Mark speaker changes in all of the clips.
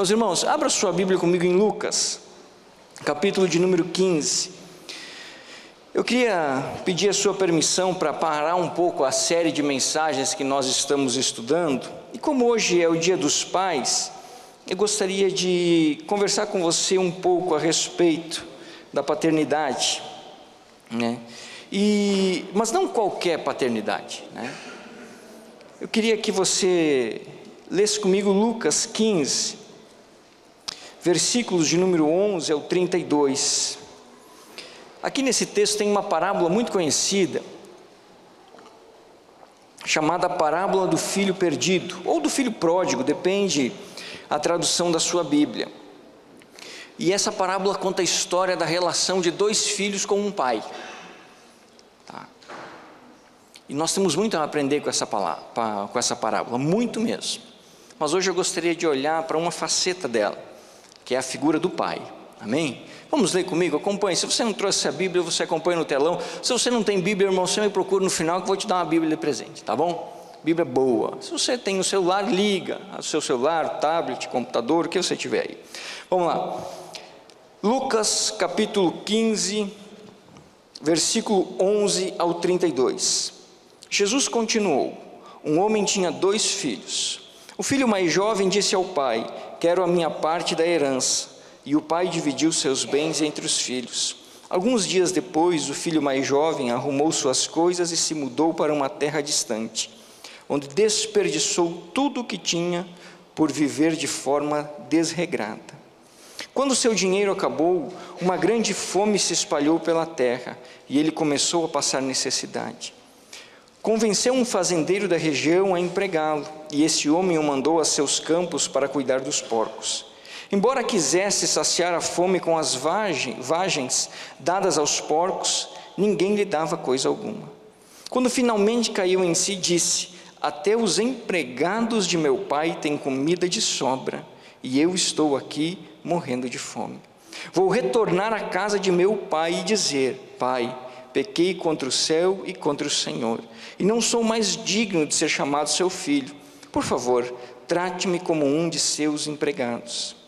Speaker 1: Meus irmãos, abra sua Bíblia comigo em Lucas, capítulo de número 15. Eu queria pedir a sua permissão para parar um pouco a série de mensagens que nós estamos estudando. E como hoje é o Dia dos Pais, eu gostaria de conversar com você um pouco a respeito da paternidade, né? Mas não qualquer paternidade, né? Eu queria que você lesse comigo Lucas 15, versículos de número 11 ao 32. Aqui nesse texto tem uma parábola muito conhecida, chamada parábola do filho perdido, ou do filho pródigo, depende a tradução da sua Bíblia. E essa parábola conta a história da relação de dois filhos com um pai. Tá? E nós temos muito a aprender com essa parábola, muito mesmo. Mas hoje eu gostaria de olhar para uma faceta dela, que é a figura do pai. Amém? Vamos ler comigo, acompanhe. Se você não trouxe a Bíblia, você acompanha no telão. Se você não tem Bíblia, irmão, você me procura no final que eu vou te dar uma Bíblia de presente, tá bom? Bíblia boa. Se você tem o celular, liga o seu celular, tablet, computador, o que você tiver aí. Vamos lá. Lucas capítulo 15, versículo 11 ao 32. Jesus continuou: um homem tinha 2 filhos. O filho mais jovem disse ao pai: quero a minha parte da herança. E o pai dividiu seus bens entre os filhos. Alguns dias depois, o filho mais jovem arrumou suas coisas e se mudou para uma terra distante, onde desperdiçou tudo o que tinha por viver de forma desregrada. Quando seu dinheiro acabou, uma grande fome se espalhou pela terra e ele começou a passar necessidade. Convenceu um fazendeiro da região a empregá-lo, e esse homem o mandou a seus campos para cuidar dos porcos. Embora quisesse saciar a fome com as vagens dadas aos porcos, ninguém lhe dava coisa alguma. Quando finalmente caiu em si, disse: até os empregados de meu pai têm comida de sobra, e eu estou aqui morrendo de fome. Vou retornar à casa de meu pai e dizer: pai, pequei contra o céu e contra o Senhor, e não sou mais digno de ser chamado seu filho. Por favor, trate-me como um de seus empregados.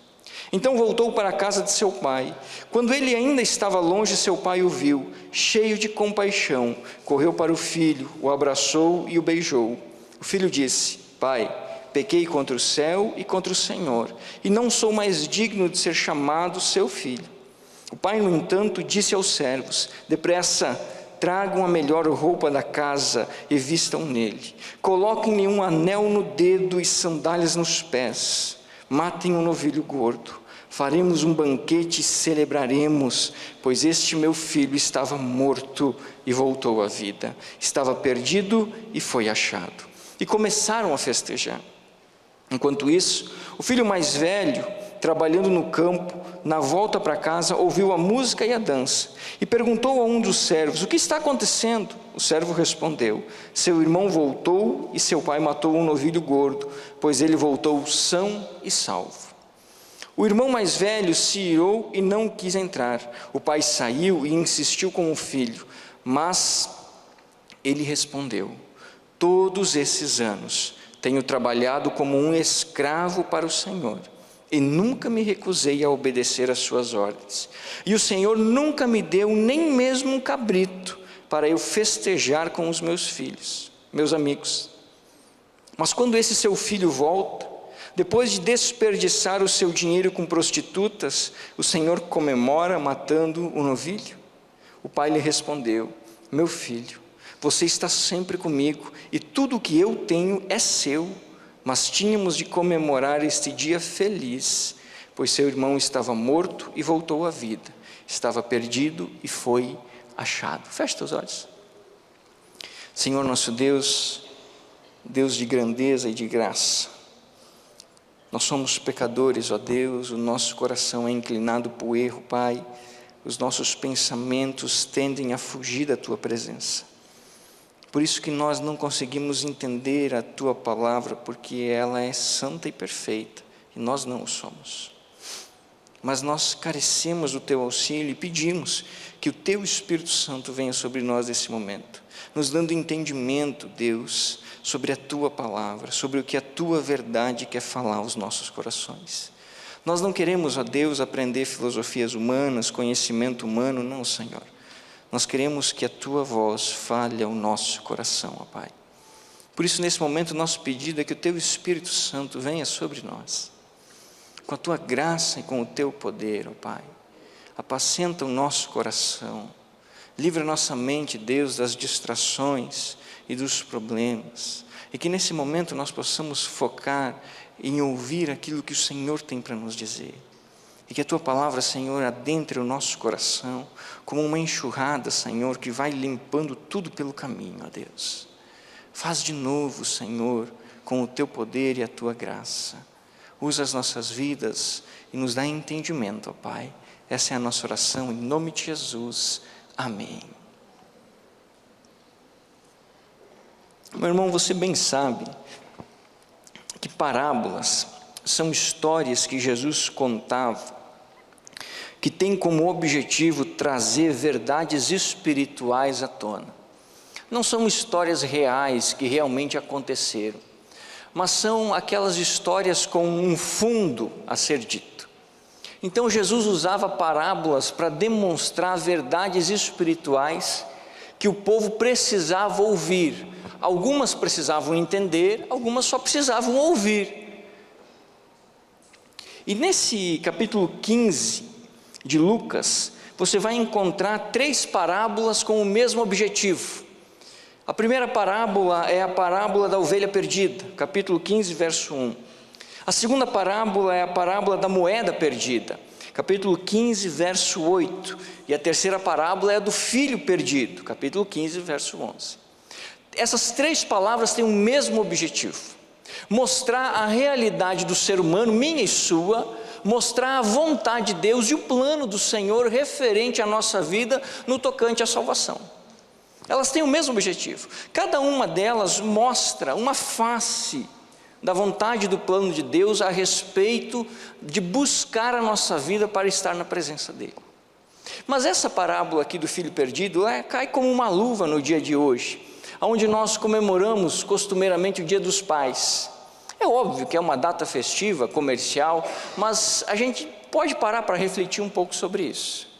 Speaker 1: Então voltou para a casa de seu pai. Quando ele ainda estava longe, seu pai o viu, cheio de compaixão, correu para o filho, o abraçou e o beijou. O filho disse: pai, pequei contra o céu e contra o Senhor, e não sou mais digno de ser chamado seu filho. O pai, no entanto, disse aos servos: depressa, tragam a melhor roupa da casa e vistam nele. Coloquem-lhe um anel no dedo e sandálias nos pés. Matem um novilho gordo. Faremos um banquete e celebraremos, pois este meu filho estava morto e voltou à vida. Estava perdido e foi achado. E começaram a festejar. Enquanto isso, o filho mais velho, trabalhando no campo, na volta para casa, ouviu a música e a dança, e perguntou a um dos servos: o que está acontecendo? O servo respondeu: seu irmão voltou e seu pai matou um novilho gordo, pois ele voltou são e salvo. O irmão mais velho se irou e não quis entrar. O pai saiu e insistiu com o filho, mas ele respondeu: todos esses anos tenho trabalhado como um escravo para o Senhor, e nunca me recusei a obedecer às suas ordens. E o Senhor nunca me deu nem mesmo um cabrito para eu festejar com os meus filhos, meus amigos. Mas quando esse seu filho volta, depois de desperdiçar o seu dinheiro com prostitutas, o Senhor comemora matando o novilho? O pai lhe respondeu: meu filho, você está sempre comigo e tudo o que eu tenho é seu. Mas tínhamos de comemorar este dia feliz, pois seu irmão estava morto e voltou à vida, estava perdido e foi achado. Feche teus olhos. Senhor nosso Deus, Deus de grandeza e de graça, nós somos pecadores, ó Deus, o nosso coração é inclinado para o erro, Pai, os nossos pensamentos tendem a fugir da Tua presença. Por isso que nós não conseguimos entender a Tua palavra, porque ela é santa e perfeita, e nós não o somos. Mas nós carecemos do Teu auxílio e pedimos que o Teu Espírito Santo venha sobre nós nesse momento, nos dando entendimento, Deus, sobre a Tua palavra, sobre o que a Tua verdade quer falar aos nossos corações. Nós não queremos, ó Deus, aprender filosofias humanas, conhecimento humano, não, Senhor. Nós queremos que a Tua voz fale ao nosso coração, ó Pai. Por isso, nesse momento, nosso pedido é que o Teu Espírito Santo venha sobre nós, com a Tua graça e com o Teu poder, ó Pai. Apacenta o nosso coração, livra nossa mente, Deus, das distrações e dos problemas, e que nesse momento nós possamos focar em ouvir aquilo que o Senhor tem para nos dizer, e que a Tua palavra, Senhor, adentre o nosso coração, como uma enxurrada, Senhor, que vai limpando tudo pelo caminho, ó Deus. Faz de novo, Senhor, com o Teu poder e a Tua graça, usa as nossas vidas e nos dá entendimento, ó Pai. Essa é a nossa oração, em nome de Jesus, amém. Meu irmão, você bem sabe que parábolas são histórias que Jesus contava, que tem como objetivo trazer verdades espirituais à tona. Não são histórias reais que realmente aconteceram, mas são aquelas histórias com um fundo a ser dito. Então Jesus usava parábolas para demonstrar verdades espirituais que o povo precisava ouvir. Algumas precisavam entender, algumas só precisavam ouvir. E nesse capítulo 15 de Lucas, você vai encontrar 3 parábolas com o mesmo objetivo. A primeira parábola é a parábola da ovelha perdida, capítulo 15, verso 1. A segunda parábola é a parábola da moeda perdida, capítulo 15, verso 8. E a terceira parábola é a do filho perdido, capítulo 15, verso 11. Essas 3 palavras têm o mesmo objetivo: mostrar a realidade do ser humano, minha e sua, mostrar a vontade de Deus e o plano do Senhor referente à nossa vida no tocante à salvação. Elas têm o mesmo objetivo. Cada uma delas mostra uma face da vontade do plano de Deus a respeito de buscar a nossa vida para estar na presença dEle. Mas essa parábola aqui do filho perdido cai como uma luva no dia de hoje, onde nós comemoramos costumeiramente o Dia dos Pais. É óbvio que é uma data festiva, comercial, mas a gente pode parar para refletir um pouco sobre isso.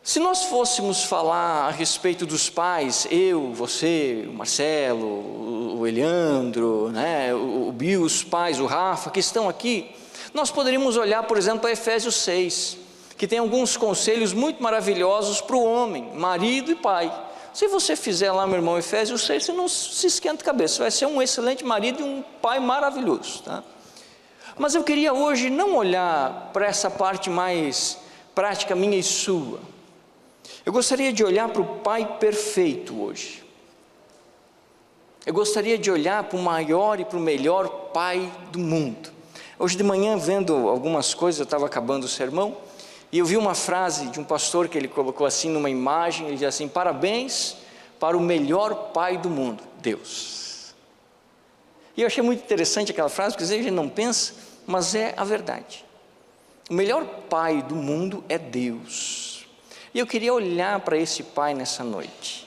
Speaker 1: Se nós fôssemos falar a respeito dos pais, eu, você, o Marcelo, o Eliandro, né, o Bill, os pais, o Rafa, que estão aqui, nós poderíamos olhar, por exemplo, para Efésios 6, que tem alguns conselhos muito maravilhosos para o homem, marido e pai. Se você fizer lá, meu irmão, Efésios 6, você não se esquenta a cabeça, você vai ser um excelente marido e um pai maravilhoso, tá? Mas eu queria hoje não olhar para essa parte mais prática minha e sua. Eu gostaria de olhar para o Pai perfeito hoje. Eu gostaria de olhar para o maior e para o melhor Pai do mundo. Hoje de manhã, vendo algumas coisas, eu estava acabando o sermão, e eu vi uma frase de um pastor que ele colocou assim numa imagem, ele diz assim: parabéns para o melhor Pai do mundo, Deus. E eu achei muito interessante aquela frase, porque às vezes a gente não pensa, mas é a verdade. O melhor Pai do mundo é Deus. E eu queria olhar para esse Pai nessa noite.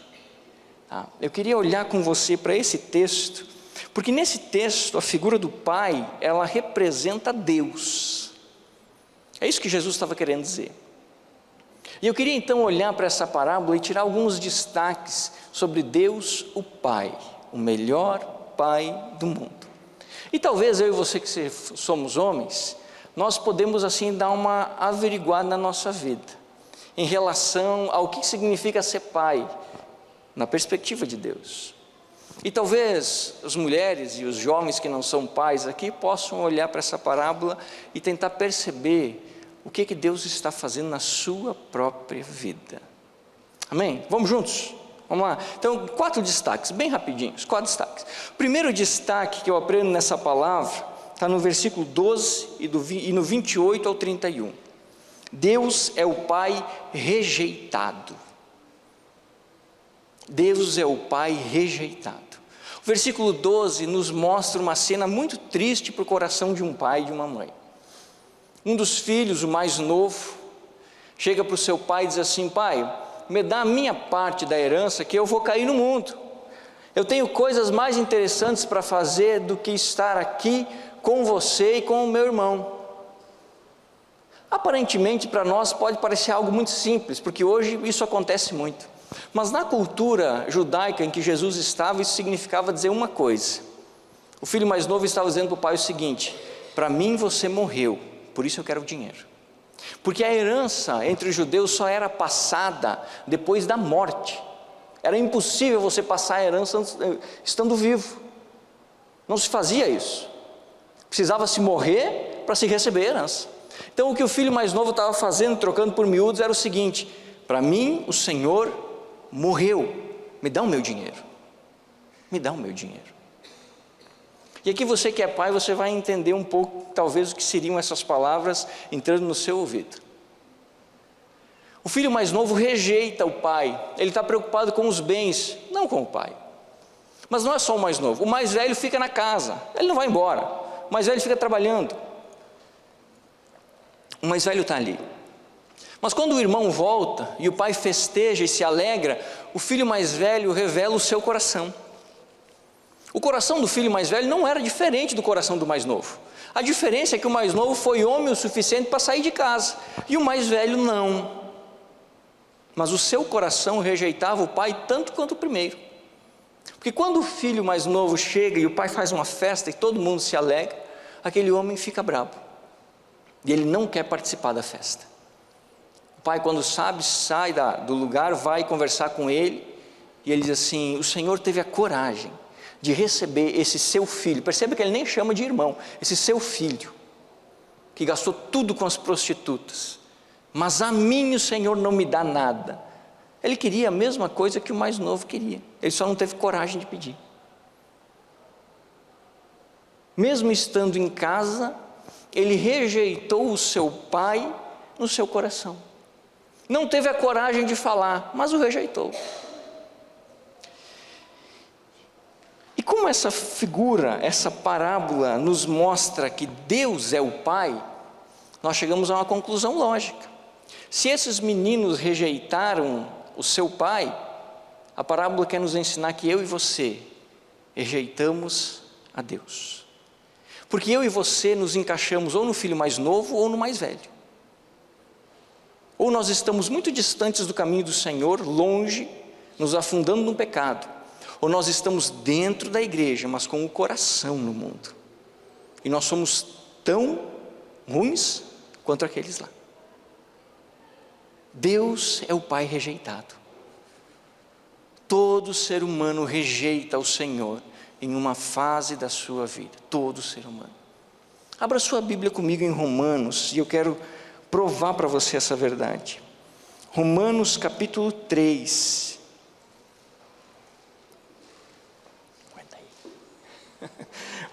Speaker 1: Eu queria olhar com você para esse texto, porque nesse texto a figura do Pai, ela representa Deus. É isso que Jesus estava querendo dizer. E eu queria então olhar para essa parábola e tirar alguns destaques sobre Deus, o Pai, o melhor Pai do mundo. E talvez eu e você que somos homens, nós podemos assim dar uma averiguada na nossa vida, em relação ao que significa ser pai, na perspectiva de Deus. E talvez as mulheres e os jovens que não são pais aqui possam olhar para essa parábola e tentar perceber o que Deus está fazendo na sua própria vida. Amém? Vamos juntos? Vamos lá. Então, 4 destaques, bem rapidinhos, 4 destaques. O primeiro destaque que eu aprendo nessa palavra está no versículo 12 e no 28 ao 31. Deus é o Pai rejeitado. Deus é o Pai rejeitado. O versículo 12 nos mostra uma cena muito triste para o coração de um pai e de uma mãe. Um dos filhos, o mais novo, chega para o seu pai e diz assim: pai, me dá a minha parte da herança que eu vou cair no mundo. Eu tenho coisas mais interessantes para fazer do que estar aqui com você e com o meu irmão. Aparentemente para nós pode parecer algo muito simples, porque hoje isso acontece muito. Mas na cultura judaica em que Jesus estava, isso significava dizer uma coisa. O filho mais novo estava dizendo para o pai o seguinte: para mim você morreu, por isso eu quero o dinheiro. Porque a herança entre os judeus só era passada depois da morte. Era impossível você passar a herança estando vivo. Não se fazia isso. Precisava se morrer para se receber a herança. Então o que o filho mais novo estava fazendo, trocando por miúdos, era o seguinte: para mim o Senhor morreu, me dá o meu dinheiro. Me dá o meu dinheiro. E aqui você que é pai, você vai entender um pouco, talvez, o que seriam essas palavras entrando no seu ouvido. O filho mais novo rejeita o pai, ele está preocupado com os bens, não com o pai. Mas não é só o mais novo, o mais velho fica na casa, ele não vai embora, o mais velho fica trabalhando. O mais velho está ali. Mas quando o irmão volta e o pai festeja e se alegra, o filho mais velho revela o seu coração. O coração do filho mais velho não era diferente do coração do mais novo. A diferença é que o mais novo foi homem o suficiente para sair de casa, e o mais velho não. Mas o seu coração rejeitava o pai tanto quanto o primeiro. Porque quando o filho mais novo chega e o pai faz uma festa e todo mundo se alegra, aquele homem fica bravo. E ele não quer participar da festa. O pai, quando sabe, sai do lugar, vai conversar com ele, e ele diz assim: o Senhor teve a coragem de receber esse seu filho, perceba que ele nem chama de irmão, esse seu filho, que gastou tudo com as prostitutas, mas a mim o Senhor não me dá nada. Ele queria a mesma coisa que o mais novo queria, ele só não teve coragem de pedir. Mesmo estando em casa, ele rejeitou o seu pai no seu coração, não teve a coragem de falar, mas o rejeitou. E como essa figura, essa parábola nos mostra que Deus é o Pai, nós chegamos a uma conclusão lógica. Se esses meninos rejeitaram o seu pai, a parábola quer nos ensinar que eu e você rejeitamos a Deus. Porque eu e você nos encaixamos ou no filho mais novo ou no mais velho. Ou nós estamos muito distantes do caminho do Senhor, longe, nos afundando no pecado. Ou nós estamos dentro da igreja, mas com o coração no mundo. E nós somos tão ruins quanto aqueles lá. Deus é o Pai rejeitado. Todo ser humano rejeita o Senhor em uma fase da sua vida. Todo ser humano. Abra sua Bíblia comigo em Romanos, e eu quero provar para você essa verdade. Romanos capítulo 3.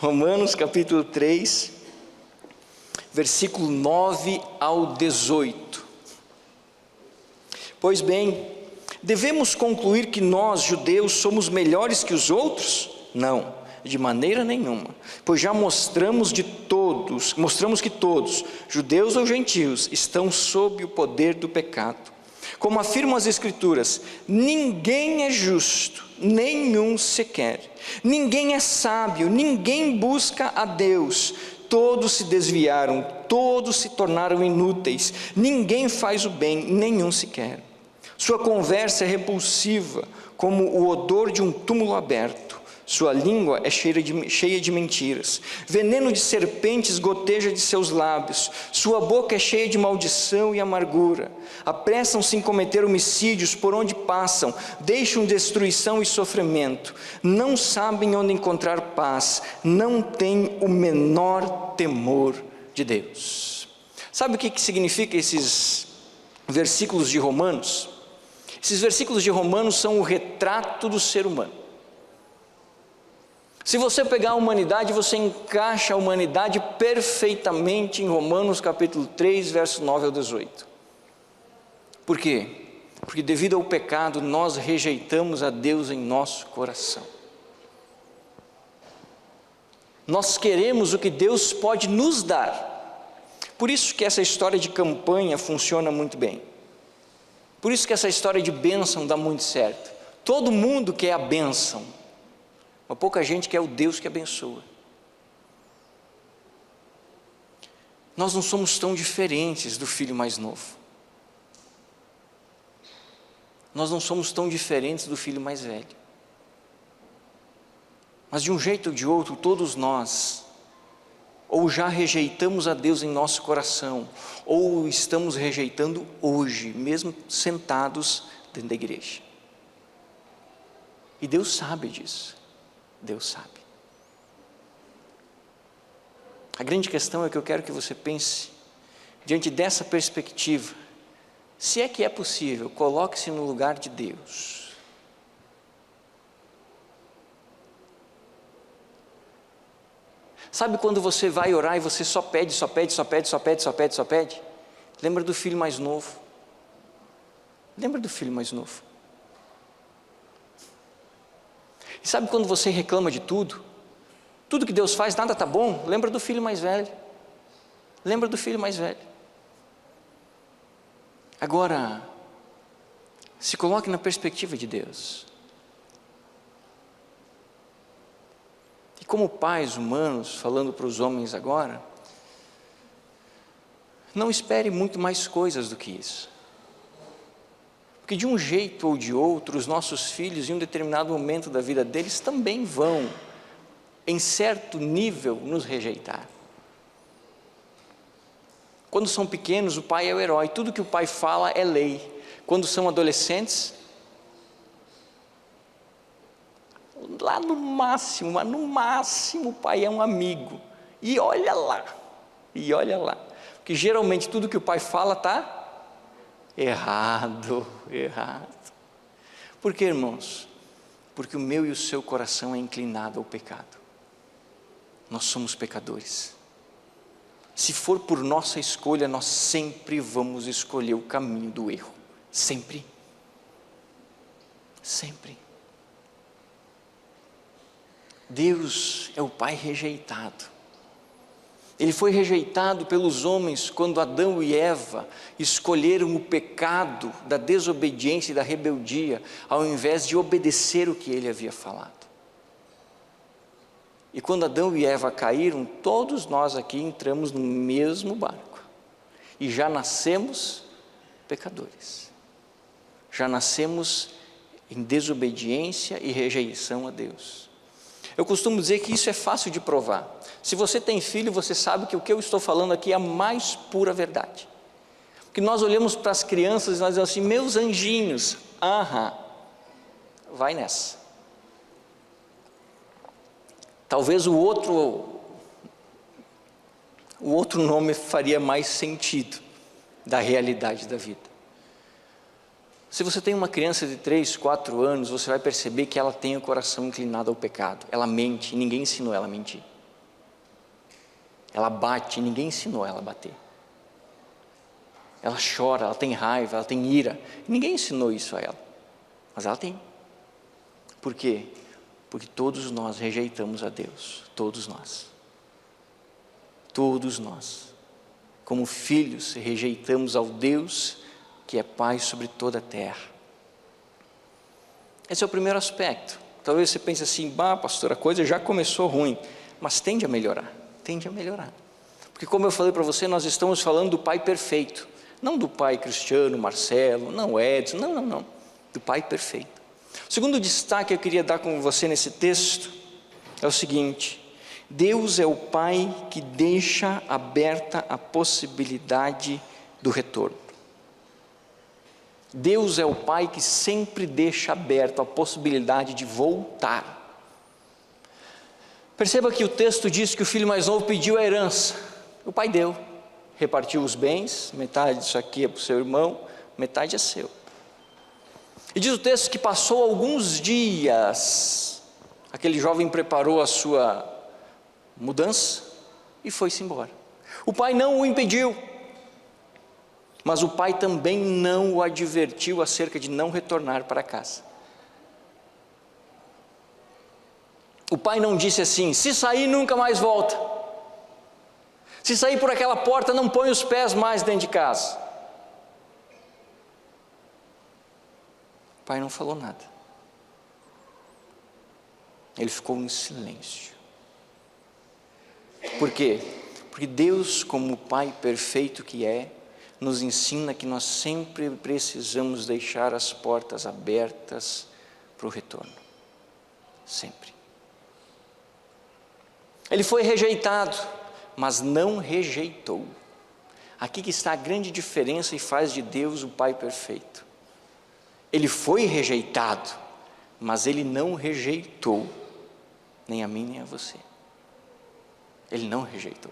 Speaker 1: Romanos capítulo 3, versículo 9 ao 18. Pois bem, devemos concluir que nós, judeus, somos melhores que os outros? Não, de maneira nenhuma, pois já mostramos que todos, judeus ou gentios, estão sob o poder do pecado. Como afirmam as Escrituras, ninguém é justo, nenhum sequer. Ninguém é sábio, ninguém busca a Deus. Todos se desviaram, todos se tornaram inúteis. Ninguém faz o bem, nenhum sequer. Sua conversa é repulsiva, como o odor de um túmulo aberto. Sua língua é cheia de mentiras. Veneno de serpentes goteja de seus lábios. Sua boca é cheia de maldição e amargura. Apressam-se em cometer homicídios por onde passam. Deixam destruição e sofrimento. Não sabem onde encontrar paz. Não têm o menor temor de Deus. Sabe o que significa esses versículos de Romanos? Esses versículos de Romanos são o retrato do ser humano. Se você pegar a humanidade, você encaixa a humanidade perfeitamente em Romanos capítulo 3, verso 9 ao 18. Por quê? Porque devido ao pecado, nós rejeitamos a Deus em nosso coração. Nós queremos o que Deus pode nos dar. Por isso que essa história de campanha funciona muito bem. Por isso que essa história de bênção dá muito certo. Todo mundo quer a bênção, mas pouca gente quer o Deus que abençoa. nós não somos tão diferentes do filho mais novo. Nós não somos tão diferentes do filho mais velho. Mas de um jeito ou de outro, todos nós, ou já rejeitamos a Deus em nosso coração, ou estamos rejeitando hoje, mesmo sentados dentro da igreja. E Deus sabe disso. Deus sabe. A grande questão é que eu quero que você pense, diante dessa perspectiva, se é que é possível, coloque-se no lugar de Deus. Sabe quando você vai orar e você só pede, só pede, só pede, só pede, só pede, só pede? Lembra do filho mais novo. Lembra do filho mais novo. E sabe quando você reclama de tudo? Tudo que Deus faz, nada está bom? Lembra do filho mais velho. Lembra do filho mais velho. Agora, se coloque na perspectiva de Deus. E como pais humanos, falando para os homens agora, não espere muito mais coisas do que isso. Porque de um jeito ou de outro, os nossos filhos, em um determinado momento da vida deles, também vão, em certo nível, nos rejeitar. Quando são pequenos, o pai é o herói, tudo que o pai fala é lei. Quando são adolescentes, lá no máximo, mas no máximo o pai é um amigo. E olha lá, porque geralmente tudo que o pai fala está errado. Por que, irmãos? Porque o meu e o seu coração é inclinado ao pecado. Nós somos pecadores. Se for por nossa escolha, nós sempre vamos escolher o caminho do erro. Sempre. Sempre. Deus é o Pai rejeitado. Ele foi rejeitado pelos homens quando Adão e Eva escolheram o pecado da desobediência e da rebeldia, ao invés de obedecer o que ele havia falado. E quando Adão e Eva caíram, todos nós aqui entramos no mesmo barco. E já nascemos pecadores. Já nascemos em desobediência e rejeição a Deus. Eu costumo dizer que isso é fácil de provar. Se você tem filho, você sabe que o que eu estou falando aqui é a mais pura verdade. Porque nós olhamos para as crianças e nós dizemos assim, meus anjinhos, vai nessa. Talvez o outro nome faria mais sentido da realidade da vida. Se você tem uma criança de 3, 4 anos, você vai perceber que ela tem o coração inclinado ao pecado. Ela mente, e ninguém ensinou ela a mentir. Ela bate, e ninguém ensinou ela a bater. Ela chora, ela tem raiva, ela tem ira. Ninguém ensinou isso a ela, mas ela tem. Por quê? Porque todos nós rejeitamos a Deus, todos nós. Todos nós, como filhos, rejeitamos ao Deus que é Pai sobre toda a terra. Esse é o primeiro aspecto. Talvez você pense assim, pastor, a coisa já começou ruim, mas tende a melhorar. Porque como eu falei para você, nós estamos falando do Pai perfeito, não do Pai Cristiano, Marcelo, não Edson, não, do Pai perfeito. O segundo destaque que eu queria dar com você nesse texto é o seguinte: Deus é o Pai que deixa aberta a possibilidade do retorno. Deus é o Pai que sempre deixa aberto a possibilidade de voltar. Perceba que o texto diz que o filho mais novo pediu a herança. O pai deu, repartiu os bens, metade disso aqui é para o seu irmão, metade é seu. E diz o texto que passou alguns dias, aquele jovem preparou a sua mudança e foi-se embora. O pai não o impediu, mas o pai também não o advertiu acerca de não retornar para casa. O pai não disse assim, se sair nunca mais volta. Se sair por aquela porta, não põe os pés mais dentro de casa. O pai não falou nada. Ele ficou em silêncio. Por quê? Porque Deus, como o Pai perfeito que é, nos ensina que nós sempre precisamos deixar as portas abertas para o retorno. Sempre. Ele foi rejeitado, mas não rejeitou. Aqui que está a grande diferença e faz de Deus o Pai perfeito. Ele foi rejeitado, mas Ele não rejeitou, nem a mim nem a você. Ele não rejeitou.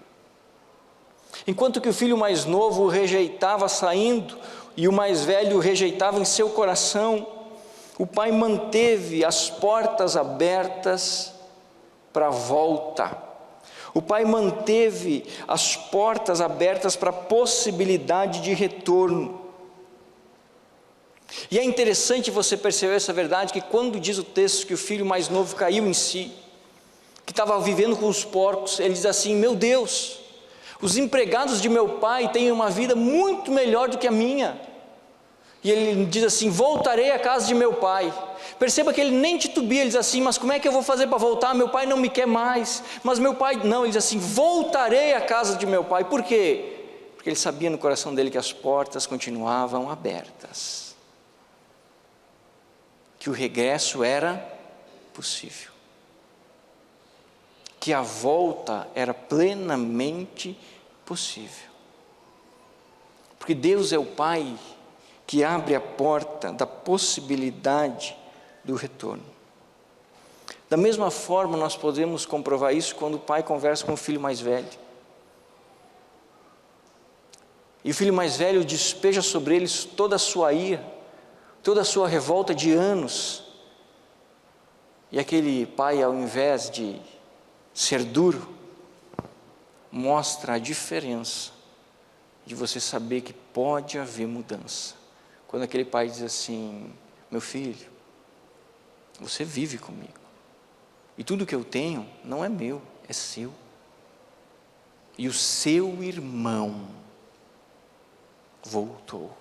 Speaker 1: Enquanto que o filho mais novo o rejeitava saindo, e o mais velho o rejeitava em seu coração, o pai manteve as portas abertas para a volta. O pai manteve as portas abertas para a possibilidade de retorno. E é interessante você perceber essa verdade, que quando diz o texto que o filho mais novo caiu em si, que estava vivendo com os porcos, ele diz assim: meu Deus, os empregados de meu pai têm uma vida muito melhor do que a minha. E ele diz assim: voltarei à casa de meu pai. Perceba que ele nem titubia, ele diz assim: mas como é que eu vou fazer para voltar? Meu pai não me quer mais. Mas meu pai, não, ele diz assim: voltarei à casa de meu pai. Por quê? Porque ele sabia no coração dele que as portas continuavam abertas, que o regresso era possível, que a volta era plenamente possível. Porque Deus é o Pai que abre a porta da possibilidade do retorno. Da mesma forma, nós podemos comprovar isso quando o pai conversa com o filho mais velho. E o filho mais velho despeja sobre eles toda a sua ira, toda a sua revolta de anos. E aquele pai, ao invés de ser duro, mostra a diferença de você saber que pode haver mudança. Quando aquele pai diz assim: meu filho, você vive comigo, e tudo que eu tenho não é meu, é seu. E o seu irmão voltou.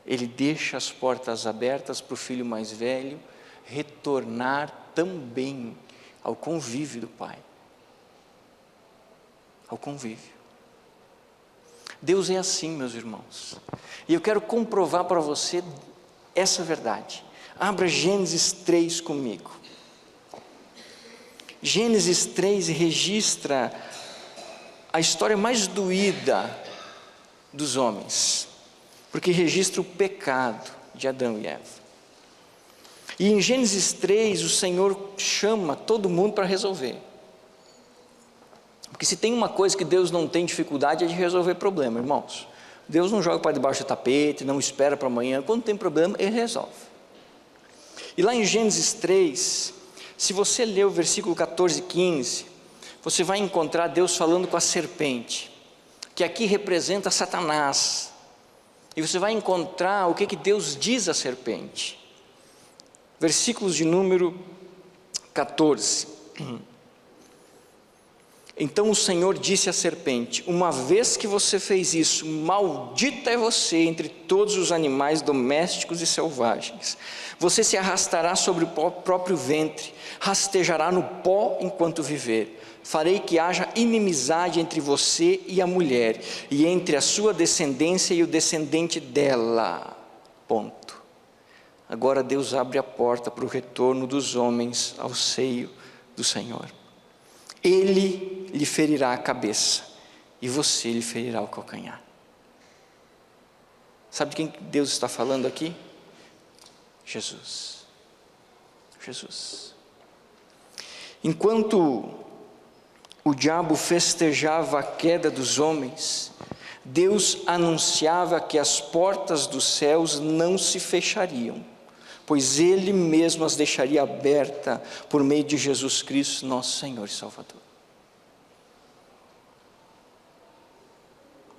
Speaker 1: Ele deixa as portas abertas para o filho mais velho retornar também ao convívio do pai. Ao convívio. Deus é assim, meus irmãos. E eu quero comprovar para você essa verdade. Abra Gênesis 3 comigo. Gênesis 3 registra a história mais doída dos homens, porque registra o pecado de Adão e Eva. E em Gênesis 3 o Senhor chama todo mundo para resolver. Porque se tem uma coisa que Deus não tem dificuldade é de resolver problema, irmãos. Deus não joga para debaixo do tapete, não espera para amanhã. Quando tem problema, Ele resolve. E lá em Gênesis 3, se você ler o versículo 14 e 15, você vai encontrar Deus falando com a serpente, que aqui representa Satanás. E você vai encontrar o que Deus diz à serpente. Versículos de número 14. Então o Senhor disse à serpente: uma vez que você fez isso, maldita é você entre todos os animais domésticos e selvagens. Você se arrastará sobre o próprio ventre, rastejará no pó enquanto viver. Farei que haja inimizade entre você e a mulher, e entre a sua descendência e o descendente dela. Ponto. Agora Deus abre a porta para o retorno dos homens ao seio do Senhor. Ele lhe ferirá a cabeça, e você lhe ferirá o calcanhar. Sabe de quem Deus está falando aqui? Jesus. Jesus. Enquanto o diabo festejava a queda dos homens, Deus anunciava que as portas dos céus não se fechariam, pois Ele mesmo as deixaria abertas por meio de Jesus Cristo, nosso Senhor e Salvador.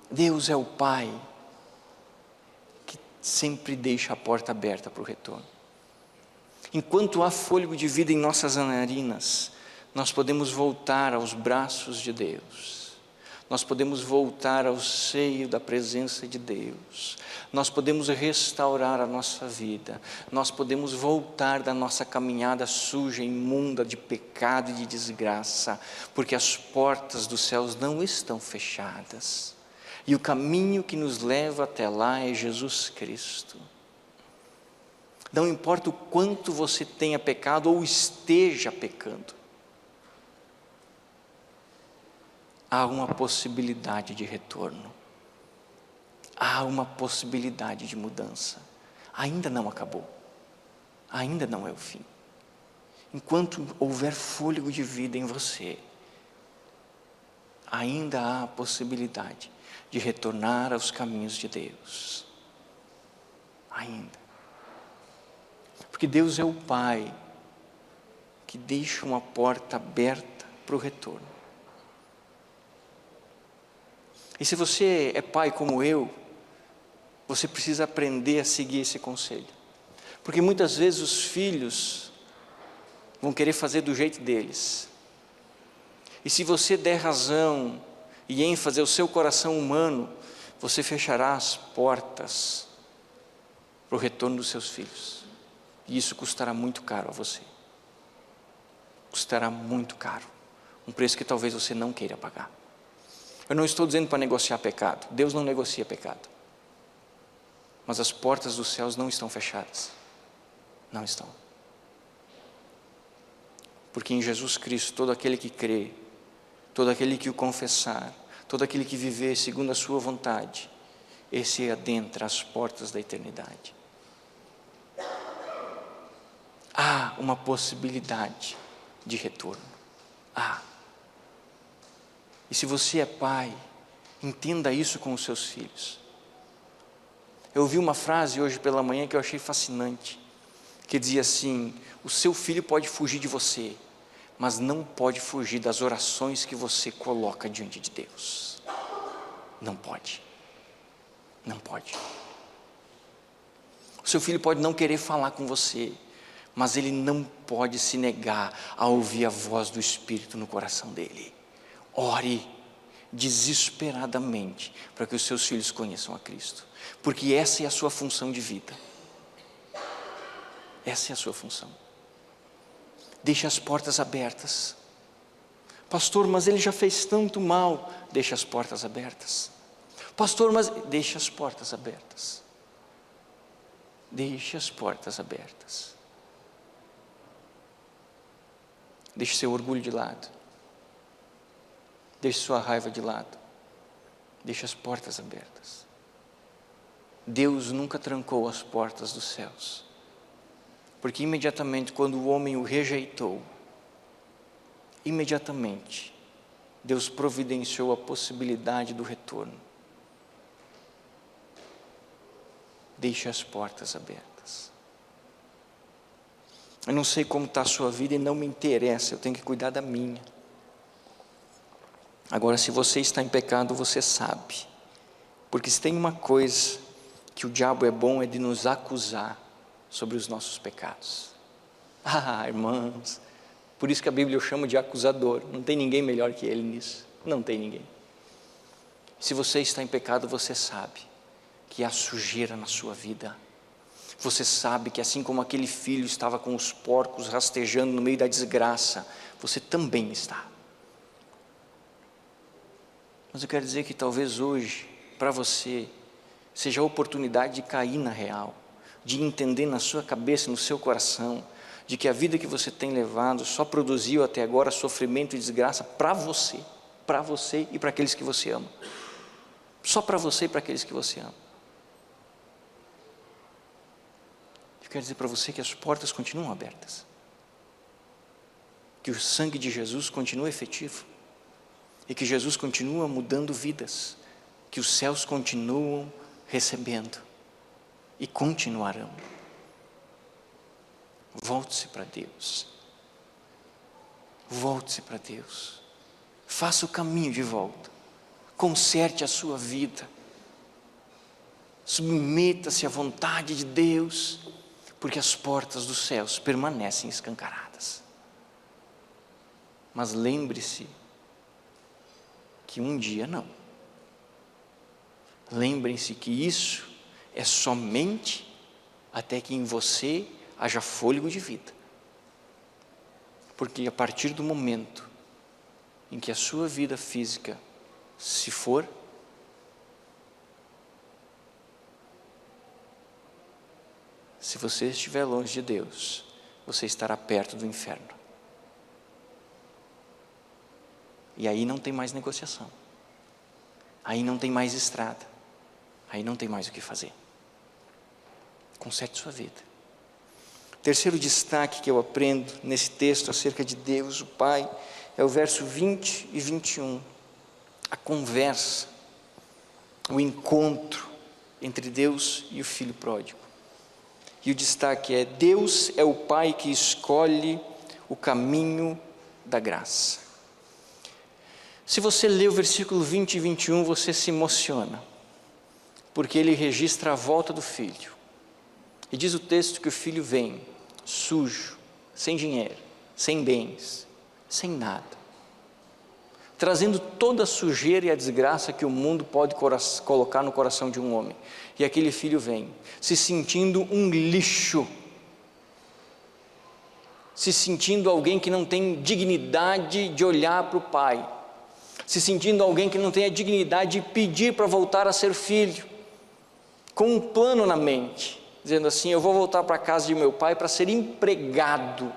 Speaker 1: Deus é o Pai que sempre deixa a porta aberta para o retorno. Enquanto há fôlego de vida em nossas narinas, nós podemos voltar aos braços de Deus. nós podemos voltar ao seio da presença de Deus, nós podemos restaurar a nossa vida, nós podemos voltar da nossa caminhada suja, imunda de pecado e de desgraça, porque as portas dos céus não estão fechadas, e o caminho que nos leva até lá é Jesus Cristo. Não importa o quanto você tenha pecado ou esteja pecando, há uma possibilidade de retorno, há uma possibilidade de mudança. Ainda não acabou, ainda não é o fim. Enquanto houver fôlego de vida em você, ainda há a possibilidade de retornar aos caminhos de Deus, ainda. Porque Deus é o Pai que deixa uma porta aberta para o retorno. E se você é pai como eu, você precisa aprender a seguir esse conselho. Porque muitas vezes os filhos vão querer fazer do jeito deles. E se você der razão e ênfase ao seu coração humano, você fechará as portas para o retorno dos seus filhos. E isso custará muito caro a você. Custará muito caro. Um preço que talvez você não queira pagar. Eu não estou dizendo para negociar pecado. Deus não negocia pecado. Mas as portas dos céus não estão fechadas. Não estão. Porque em Jesus Cristo, todo aquele que crê, todo aquele que o confessar, todo aquele que viver segundo a sua vontade, esse adentra as portas da eternidade. Há uma possibilidade de retorno. Há. E se você é pai, entenda isso com os seus filhos. Eu ouvi uma frase hoje pela manhã que eu achei fascinante, que dizia assim: o seu filho pode fugir de você, mas não pode fugir das orações que você coloca diante de Deus. Não pode. Não pode. O seu filho pode não querer falar com você, mas ele não pode se negar a ouvir a voz do Espírito no coração dele. Ore desesperadamente para que os seus filhos conheçam a Cristo, porque essa é a sua função de vida. Essa é a sua função. Deixe as portas abertas. Pastor, mas ele já fez tanto mal. Deixe as portas abertas. Pastor, mas deixe as portas abertas. Deixe as portas abertas. Deixe seu orgulho de lado. Deixe sua raiva de lado. Deixe as portas abertas. Deus nunca trancou as portas dos céus. Porque imediatamente quando o homem o rejeitou, imediatamente Deus providenciou a possibilidade do retorno. Deixe as portas abertas. Eu não sei como está a sua vida e não me interessa, eu tenho que cuidar da minha. Agora, se você está em pecado, você sabe. Porque se tem uma coisa que o diabo é bom, é de nos acusar sobre os nossos pecados. Irmãos, por isso que a Bíblia o chama de acusador. Não tem ninguém melhor que ele nisso. Não tem ninguém. Se você está em pecado, você sabe que há sujeira na sua vida. Você sabe que assim como aquele filho estava com os porcos rastejando no meio da desgraça, você também está. Mas eu quero dizer que talvez hoje, para você, seja a oportunidade de cair na real, de entender na sua cabeça, no seu coração, de que a vida que você tem levado só produziu até agora sofrimento e desgraça para você e para aqueles que você ama. Só para você e para aqueles que você ama. Eu quero dizer para você que as portas continuam abertas, que o sangue de Jesus continua efetivo, e que Jesus continua mudando vidas, que os céus continuam recebendo, e continuarão. Volte-se para Deus. Volte-se para Deus. Faça o caminho de volta. Conserte a sua vida. Submeta-se à vontade de Deus, porque as portas dos céus permanecem escancaradas. Mas lembre-se daqui um dia não. Lembrem-se que isso é somente até que em você haja fôlego de vida. Porque a partir do momento em que a sua vida física se for, se você estiver longe de Deus, você estará perto do inferno. E aí não tem mais negociação. Aí não tem mais estrada. Aí não tem mais o que fazer. Conserte sua vida. Terceiro destaque que eu aprendo nesse texto acerca de Deus, o Pai, é o verso 20 e 21. A conversa, o encontro entre Deus e o filho pródigo. E o destaque é: Deus é o Pai que escolhe o caminho da graça. Se você lê o versículo 20 e 21, você se emociona, porque ele registra a volta do filho. E diz o texto que o filho vem sujo, sem dinheiro, sem bens, sem nada, trazendo toda a sujeira e a desgraça que o mundo pode colocar no coração de um homem. E aquele filho vem se sentindo um lixo, se sentindo alguém que não tem dignidade de olhar para o pai, se sentindo alguém que não tem a dignidade de pedir para voltar a ser filho, com um plano na mente, dizendo assim: eu vou voltar para a casa de meu pai para ser empregado.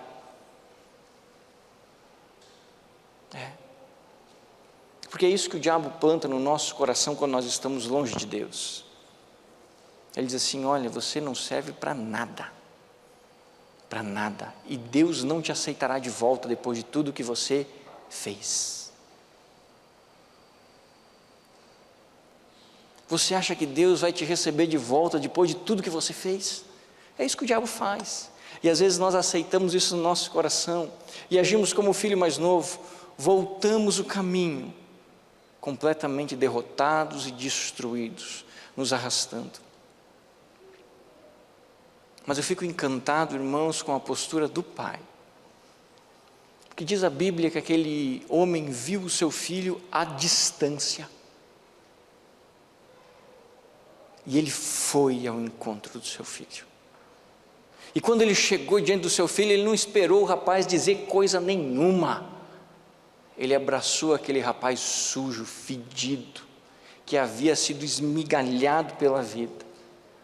Speaker 1: Porque é isso que o diabo planta no nosso coração quando nós estamos longe de Deus. Ele diz assim: olha, você não serve para nada, e Deus não te aceitará de volta depois de tudo que você fez. Você acha que Deus vai te receber de volta depois de tudo que você fez? É isso que o diabo faz. E às vezes nós aceitamos isso no nosso coração e agimos como o filho mais novo, voltamos o caminho, completamente derrotados e destruídos, nos arrastando. Mas eu fico encantado, irmãos, com a postura do pai, porque diz a Bíblia que aquele homem viu o seu filho à distância, e ele foi ao encontro do seu filho. E quando ele chegou diante do seu filho, ele não esperou o rapaz dizer coisa nenhuma. Ele abraçou aquele rapaz sujo, fedido, que havia sido esmigalhado pela vida.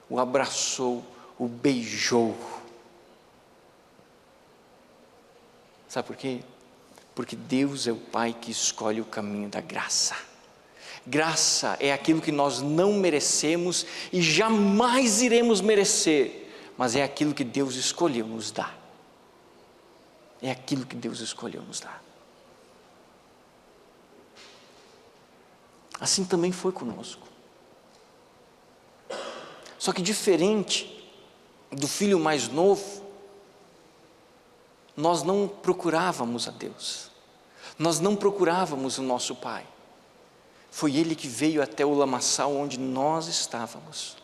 Speaker 1: O abraçou, o beijou. Sabe por quê? Porque Deus é o Pai que escolhe o caminho da graça. Graça é aquilo que nós não merecemos e jamais iremos merecer, mas é aquilo que Deus escolheu nos dar. É aquilo que Deus escolheu nos dar. Assim também foi conosco. Só que diferente do filho mais novo, nós não procurávamos a Deus, nós não procurávamos o nosso Pai. Foi Ele que veio até o lamaçal onde nós estávamos.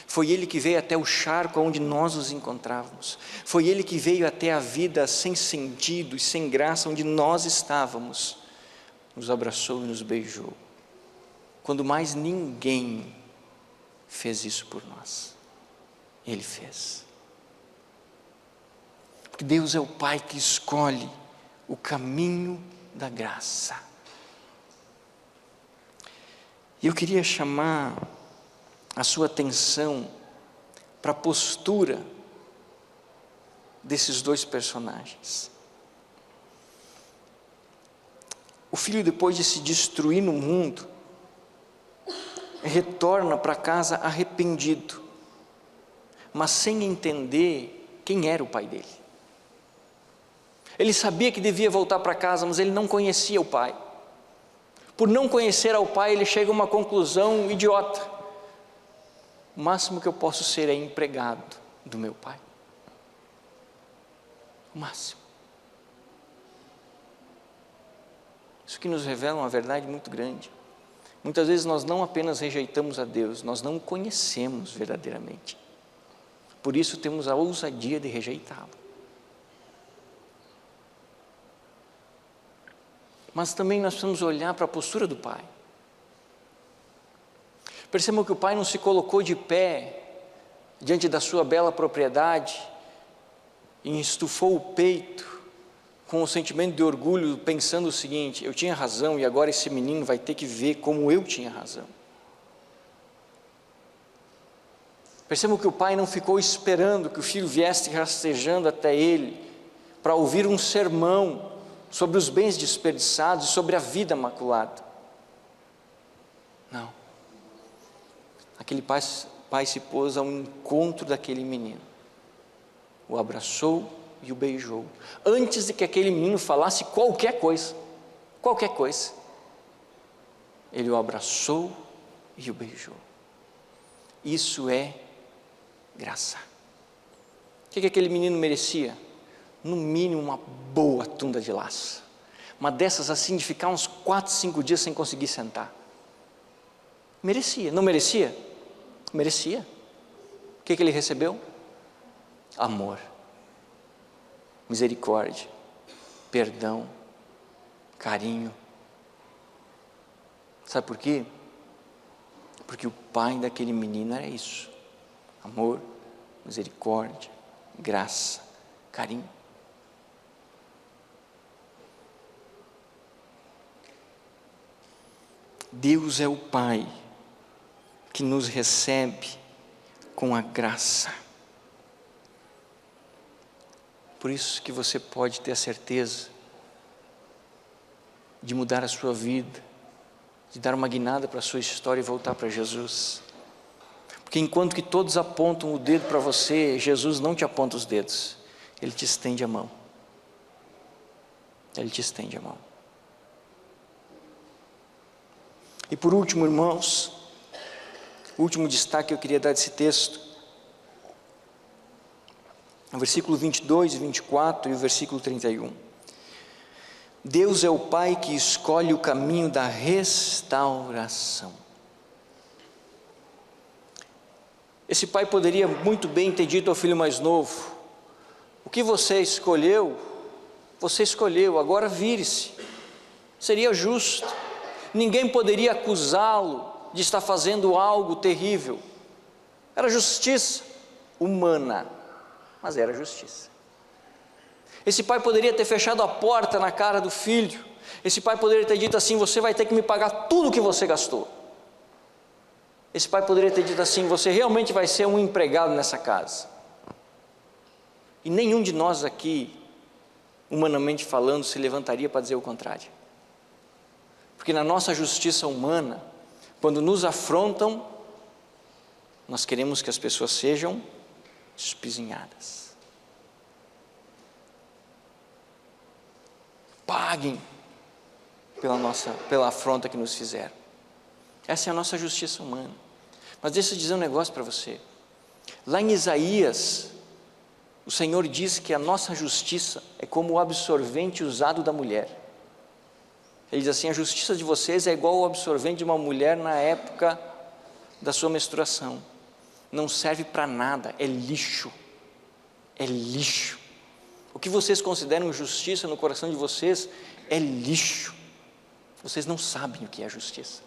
Speaker 1: Foi Ele que veio até o charco onde nós nos encontrávamos. Foi Ele que veio até a vida sem sentido e sem graça onde nós estávamos. Nos abraçou e nos beijou, quando mais ninguém fez isso por nós. Ele fez. Porque Deus é o Pai que escolhe o caminho da graça. E eu queria chamar a sua atenção para a postura desses dois personagens. O filho, depois de se destruir no mundo, retorna para casa arrependido, mas sem entender quem era o pai dele. Ele sabia que devia voltar para casa, mas ele não conhecia o pai. Por não conhecer ao pai, ele chega a uma conclusão idiota: o máximo que eu posso ser é empregado do meu pai. O máximo. Isso que nos revela uma verdade muito grande. Muitas vezes nós não apenas rejeitamos a Deus, nós não o conhecemos verdadeiramente. Por isso temos a ousadia de rejeitá-lo. mas também nós precisamos olhar para a postura do pai. Percebam que o pai não se colocou de pé diante da sua bela propriedade e estufou o peito com o sentimento de orgulho, pensando o seguinte: eu tinha razão e agora esse menino vai ter que ver como eu tinha razão. Percebam que o pai não ficou esperando que o filho viesse rastejando até ele para ouvir um sermão sobre os bens desperdiçados e sobre a vida maculada. Não. Aquele pai se pôs ao encontro daquele menino, o abraçou e o beijou, antes de que aquele menino falasse qualquer coisa, ele o abraçou e o beijou. Isso é graça. O que aquele menino merecia? No mínimo uma boa tunda de laço, uma dessas assim de ficar uns 4, 5 dias sem conseguir sentar. Merecia, não merecia? Merecia. O que ele recebeu? Amor, misericórdia, perdão, carinho. Sabe por quê? Porque o pai daquele menino era isso: amor, misericórdia, graça, carinho. Deus é o Pai que nos recebe com a graça. Por isso que você pode ter a certeza de mudar a sua vida, de dar uma guinada para a sua história e voltar para Jesus. Porque enquanto que todos apontam o dedo para você, Jesus não te aponta os dedos, Ele te estende a mão. Ele te estende a mão. E por último, irmãos, o último destaque que eu queria dar desse texto, o versículo 22 e 24 e o versículo 31. Deus é o Pai que escolhe o caminho da restauração. Esse pai poderia muito bem ter dito ao filho mais novo: o que você escolheu, agora vire-se. Seria justo. Ninguém poderia acusá-lo de estar fazendo algo terrível. Era justiça humana, mas era justiça. Esse pai poderia ter fechado a porta na cara do filho. Esse pai poderia ter dito assim: você vai ter que me pagar tudo o que você gastou. Esse pai poderia ter dito assim: você realmente vai ser um empregado nessa casa. E nenhum de nós aqui, humanamente falando, se levantaria para dizer o contrário. Porque na nossa justiça humana, quando nos afrontam, nós queremos que as pessoas sejam espizinhadas. Paguem pela afronta que nos fizeram. Essa é a nossa justiça humana. Mas deixa eu dizer um negócio para você. Lá em Isaías, o Senhor diz que a nossa justiça é como o absorvente usado da mulher. Ele diz assim: a justiça de vocês é igual ao absorvente de uma mulher na época da sua menstruação. Não serve para nada, é lixo. É lixo. O que vocês consideram justiça no coração de vocês é lixo. Vocês não sabem o que é justiça.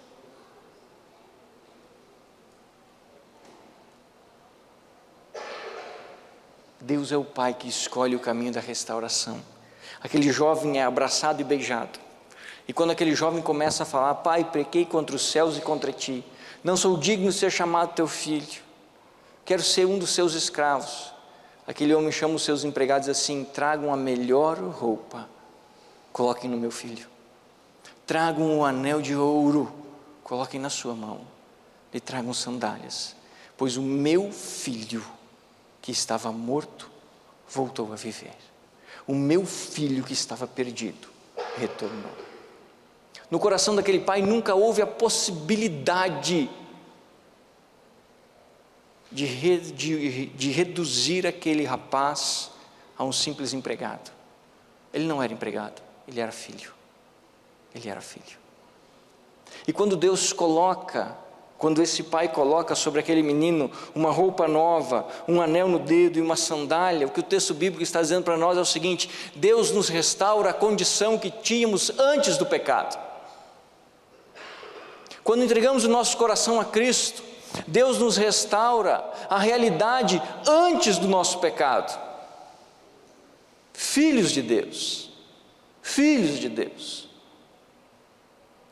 Speaker 1: Deus é o Pai que escolhe o caminho da restauração. Aquele jovem é abraçado e beijado. E quando aquele jovem começa a falar: pai, pequei contra os céus e contra ti, não sou digno de ser chamado teu filho, quero ser um dos seus escravos. Aquele homem chama os seus empregados e diz assim: tragam a melhor roupa, coloquem no meu filho. Tragam um anel de ouro, coloquem na sua mão. E tragam sandálias, pois o meu filho, que estava morto, voltou a viver. O meu filho que estava perdido, retornou. No coração daquele pai nunca houve a possibilidade de reduzir aquele rapaz a um simples empregado. Ele não era empregado, ele era filho. Ele era filho. E quando Deus coloca quando esse pai coloca sobre aquele menino uma roupa nova, um anel no dedo e uma sandália, o que o texto bíblico está dizendo para nós é o seguinte: Deus nos restaura a condição que tínhamos antes do pecado. Quando entregamos o nosso coração a Cristo, Deus nos restaura a realidade antes do nosso pecado. Filhos de Deus, filhos de Deus,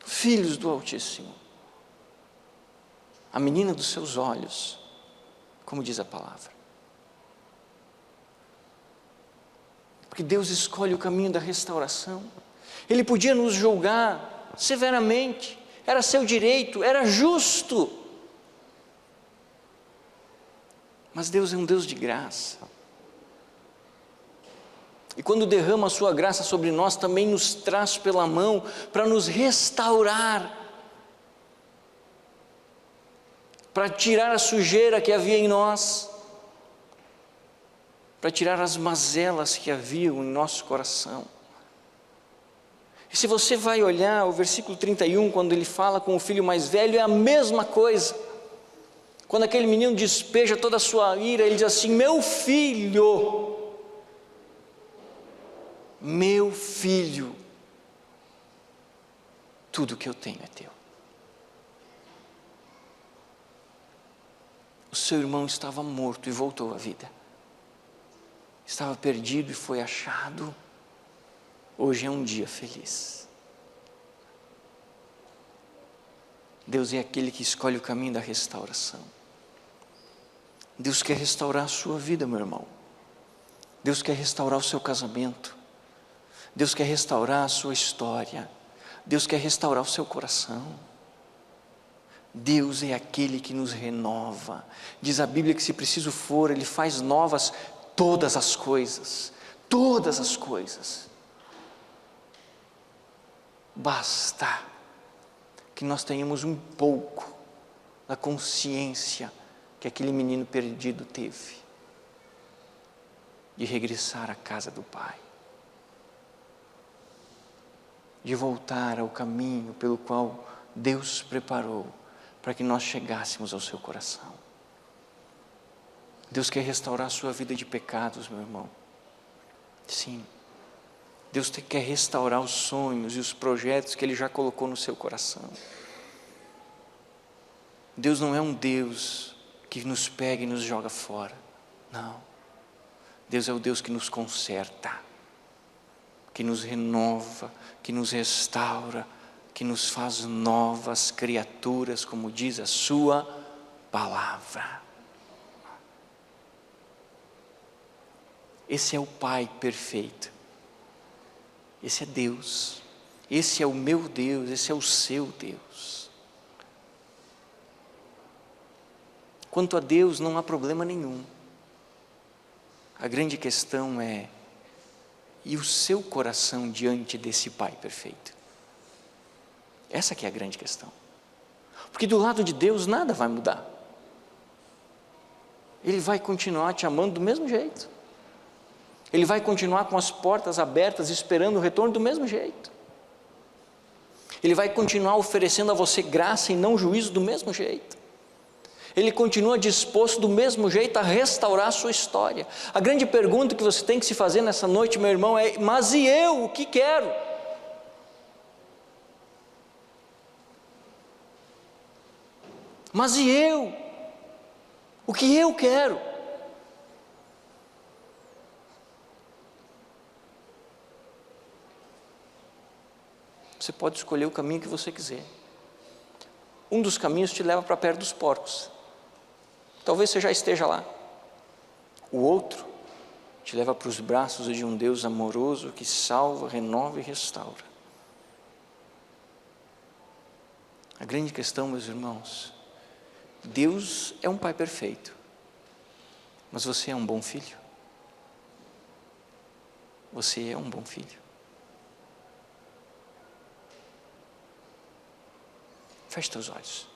Speaker 1: filhos do Altíssimo. A menina dos seus olhos, como diz a palavra. Porque Deus escolhe o caminho da restauração. Ele podia nos julgar severamente, era seu direito, era justo. Mas Deus é um Deus de graça. E quando derrama a sua graça sobre nós, também nos traz pela mão para nos restaurar, para tirar a sujeira que havia em nós, para tirar as mazelas que haviam em nosso coração. E se você vai olhar o versículo 31, quando ele fala com o filho mais velho, é a mesma coisa. Quando aquele menino despeja toda a sua ira, ele diz assim: meu filho, tudo que eu tenho é teu. O seu irmão estava morto e voltou à vida. Estava perdido e foi achado. Hoje é um dia feliz. Deus é aquele que escolhe o caminho da restauração. Deus quer restaurar a sua vida, meu irmão. Deus quer restaurar o seu casamento. Deus quer restaurar a sua história. Deus quer restaurar o seu coração. Deus é aquele que nos renova. Diz a Bíblia que se preciso for, Ele faz novas todas as coisas. Todas as coisas. Basta que nós tenhamos um pouco da consciência que aquele menino perdido teve, de regressar à casa do Pai, de voltar ao caminho pelo qual Deus preparou para que nós chegássemos ao seu coração. Deus quer restaurar a sua vida de pecados, meu irmão. Sim. Deus quer restaurar os sonhos e os projetos que Ele já colocou no seu coração. Deus não é um Deus que nos pega e nos joga fora. Não. Deus é o Deus que nos conserta, que nos renova, que nos restaura, que nos faz novas criaturas, como diz a sua palavra. Esse é o Pai perfeito. Esse é Deus. Esse é o meu Deus, esse é o seu Deus. Quanto a Deus, não há problema nenhum. A grande questão é: e o seu coração diante desse Pai perfeito? Essa que é a grande questão. Porque do lado de Deus nada vai mudar. Ele vai continuar te amando do mesmo jeito. Ele vai continuar com as portas abertas, esperando o retorno do mesmo jeito. Ele vai continuar oferecendo a você graça e não juízo do mesmo jeito. Ele continua disposto do mesmo jeito a restaurar a sua história. A grande pergunta que você tem que se fazer nessa noite, meu irmão, é: mas e eu, o que quero? Mas e eu? O que eu quero? Você pode escolher o caminho que você quiser. Um dos caminhos te leva para perto dos porcos. Talvez você já esteja lá. O outro te leva para os braços de um Deus amoroso que salva, renova e restaura. A grande questão, meus irmãos, Deus é um Pai perfeito, mas você é um bom filho? Você é um bom filho? Feche teus olhos.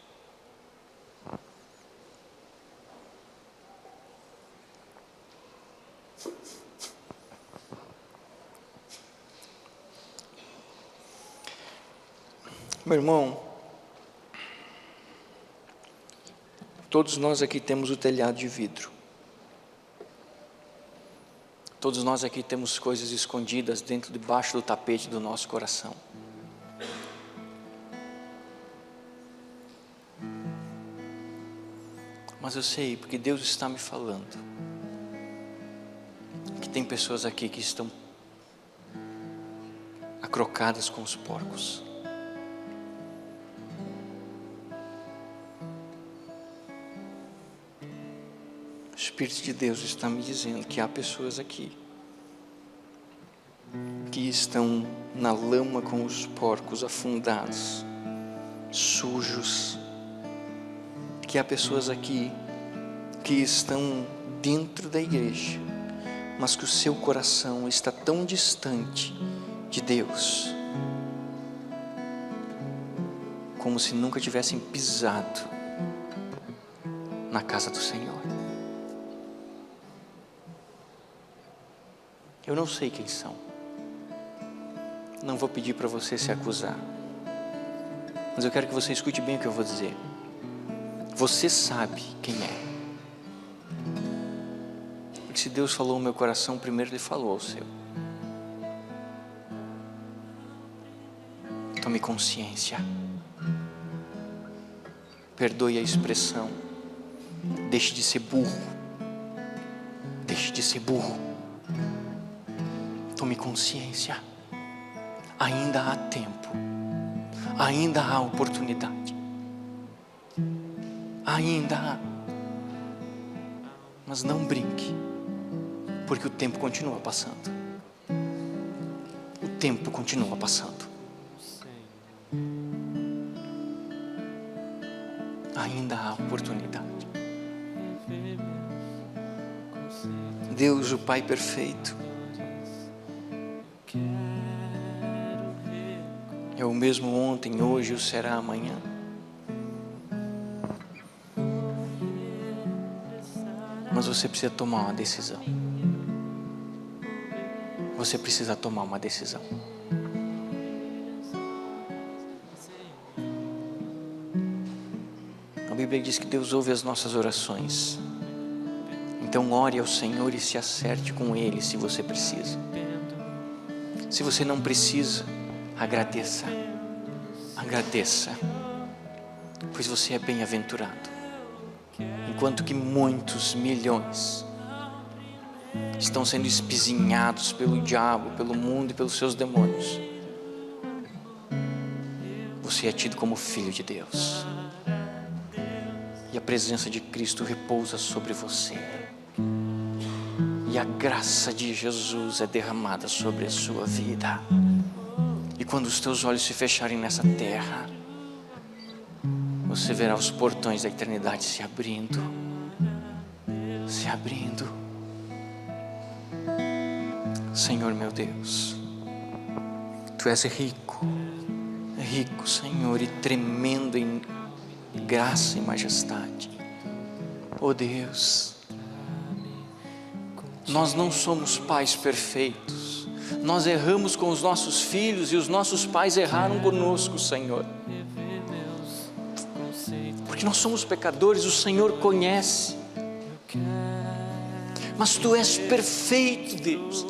Speaker 1: Meu irmão, Todos nós aqui temos o telhado de vidro. Todos nós aqui temos coisas escondidas debaixo do tapete do nosso coração. Mas eu sei, porque Deus está me falando, que tem pessoas aqui que estão acrocadas com os porcos. O Espírito de Deus está me dizendo que há pessoas aqui que estão na lama com os porcos afundados, sujos. Que há pessoas aqui que estão dentro da igreja, mas que o seu coração está tão distante de Deus, como se nunca tivessem pisado na casa do Senhor. Eu não sei quem são, não vou pedir para você se acusar, mas eu quero que você escute bem o que eu vou dizer. Você sabe quem é, porque se Deus falou ao meu coração, primeiro Ele falou ao seu. Tome consciência, perdoe a expressão, deixe de ser burro, deixe de ser burro, tome consciência, ainda há tempo, ainda há oportunidade, ainda há, mas não brinque, porque o tempo continua passando, o tempo continua passando, ainda há oportunidade. Deus, o Pai perfeito, é o mesmo ontem, hoje e o será amanhã. Mas você precisa tomar uma decisão. Você precisa tomar uma decisão. A Bíblia diz que Deus ouve as nossas orações. Então ore ao Senhor e se acerte com Ele se você precisa. Se você não precisa, agradeça. Agradeça, pois você é bem-aventurado. Enquanto que muitos milhões estão sendo espizinhados pelo diabo, pelo mundo e pelos seus demônios, você é tido como filho de Deus, e a presença de Cristo repousa sobre você, e a graça de Jesus é derramada sobre a sua vida. E quando os teus olhos se fecharem nessa terra, você verá os portões da eternidade se abrindo, se abrindo. Senhor meu Deus, Tu és rico, rico, Senhor, e tremendo em graça e majestade. Oh Deus, nós não somos pais perfeitos, nós erramos com os nossos filhos e os nossos pais erraram conosco, Senhor. Porque nós somos pecadores, o Senhor conhece. Mas Tu és perfeito, Deus.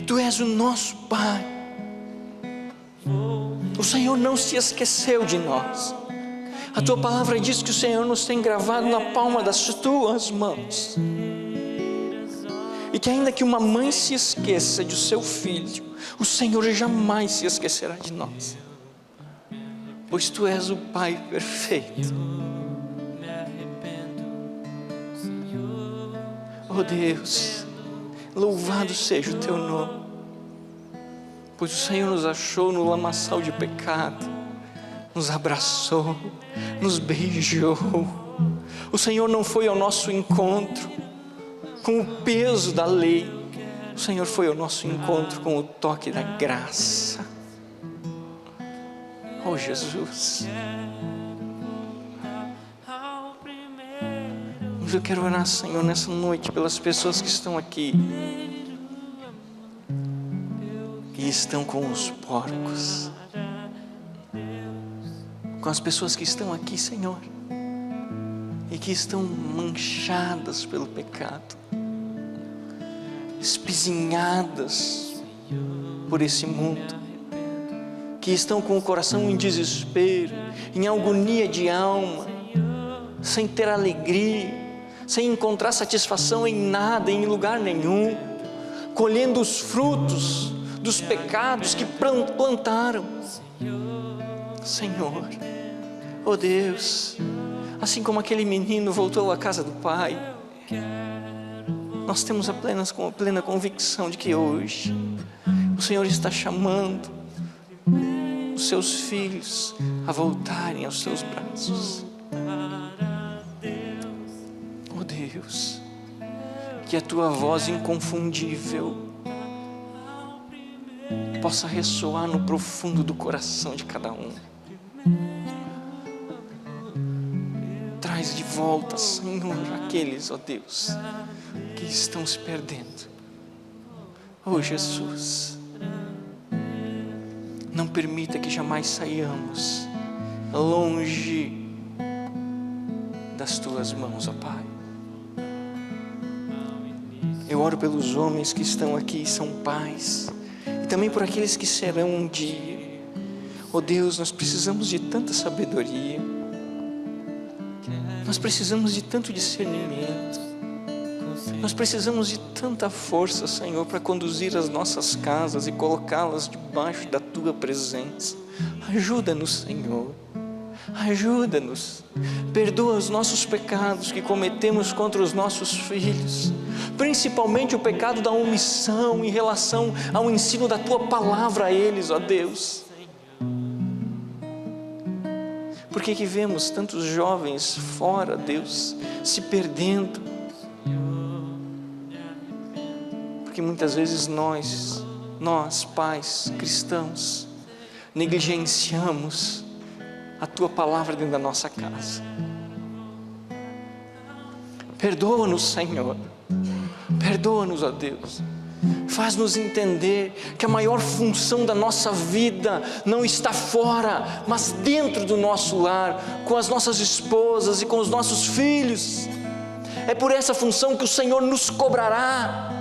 Speaker 1: Tu és o nosso Pai. O Senhor não se esqueceu de nós. A Tua palavra diz que o Senhor nos tem gravado na palma das Tuas mãos. E que ainda que uma mãe se esqueça de seu filho, o Senhor jamais se esquecerá de nós. Pois Tu és o Pai perfeito. Oh Deus, louvado seja o Teu nome, pois o Senhor nos achou no lamaçal de pecado, nos abraçou, nos beijou. O Senhor não foi ao nosso encontro com o peso da lei, o Senhor foi ao nosso encontro com o toque da graça. Oh Jesus, mas eu quero orar, Senhor, nessa noite pelas pessoas que estão aqui e estão com os porcos, com as pessoas que estão aqui, Senhor, e que estão manchadas pelo pecado, espizinhadas por esse mundo, que estão com o coração em desespero, em agonia de alma, sem ter alegria, sem encontrar satisfação em nada, em lugar nenhum, colhendo os frutos dos pecados que plantaram. Senhor, oh Deus, assim como aquele menino voltou à casa do Pai, nós temos a plena convicção de que hoje o Senhor está chamando os seus filhos a voltarem aos seus braços. Oh Deus, que a tua voz inconfundível possa ressoar no profundo do coração de cada um. Traz de volta, Senhor, aqueles, ó Deus, que estão se perdendo. Oh Jesus, não permita que jamais saiamos longe das tuas mãos, ó Pai. Eu oro pelos homens que estão aqui, são pais, e também por aqueles que serão um dia. Oh Deus, nós precisamos de tanta sabedoria, nós precisamos de tanto discernimento, nós precisamos de tanta força, Senhor, para conduzir as nossas casas e colocá-las debaixo da tua presença. Ajuda-nos, Senhor, ajuda-nos, perdoa os nossos pecados que cometemos contra os nossos filhos, principalmente o pecado da omissão em relação ao ensino da tua palavra a eles, ó Deus. Por que vemos tantos jovens fora, Deus, se perdendo? Porque muitas vezes nós pais cristãos, negligenciamos a tua palavra dentro da nossa casa. Perdoa-nos, Senhor, perdoa-nos, ó Deus. Faz-nos entender que a maior função da nossa vida não está fora, mas dentro do nosso lar, com as nossas esposas e com os nossos filhos. É por essa função que o Senhor nos cobrará.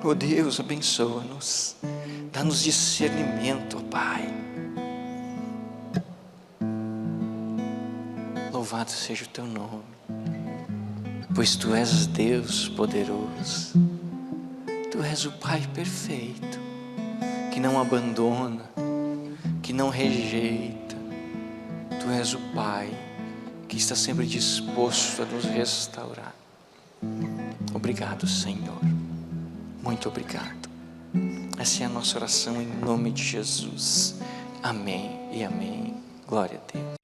Speaker 1: Oh Deus, abençoa-nos, dá-nos discernimento, ó Pai. Louvado seja o teu nome, pois tu és Deus poderoso, tu és o Pai perfeito, que não abandona, que não rejeita. Tu és o Pai que está sempre disposto a nos restaurar. Obrigado, Senhor, muito obrigado. Essa é a nossa oração em nome de Jesus. Amém e amém. Glória a Deus.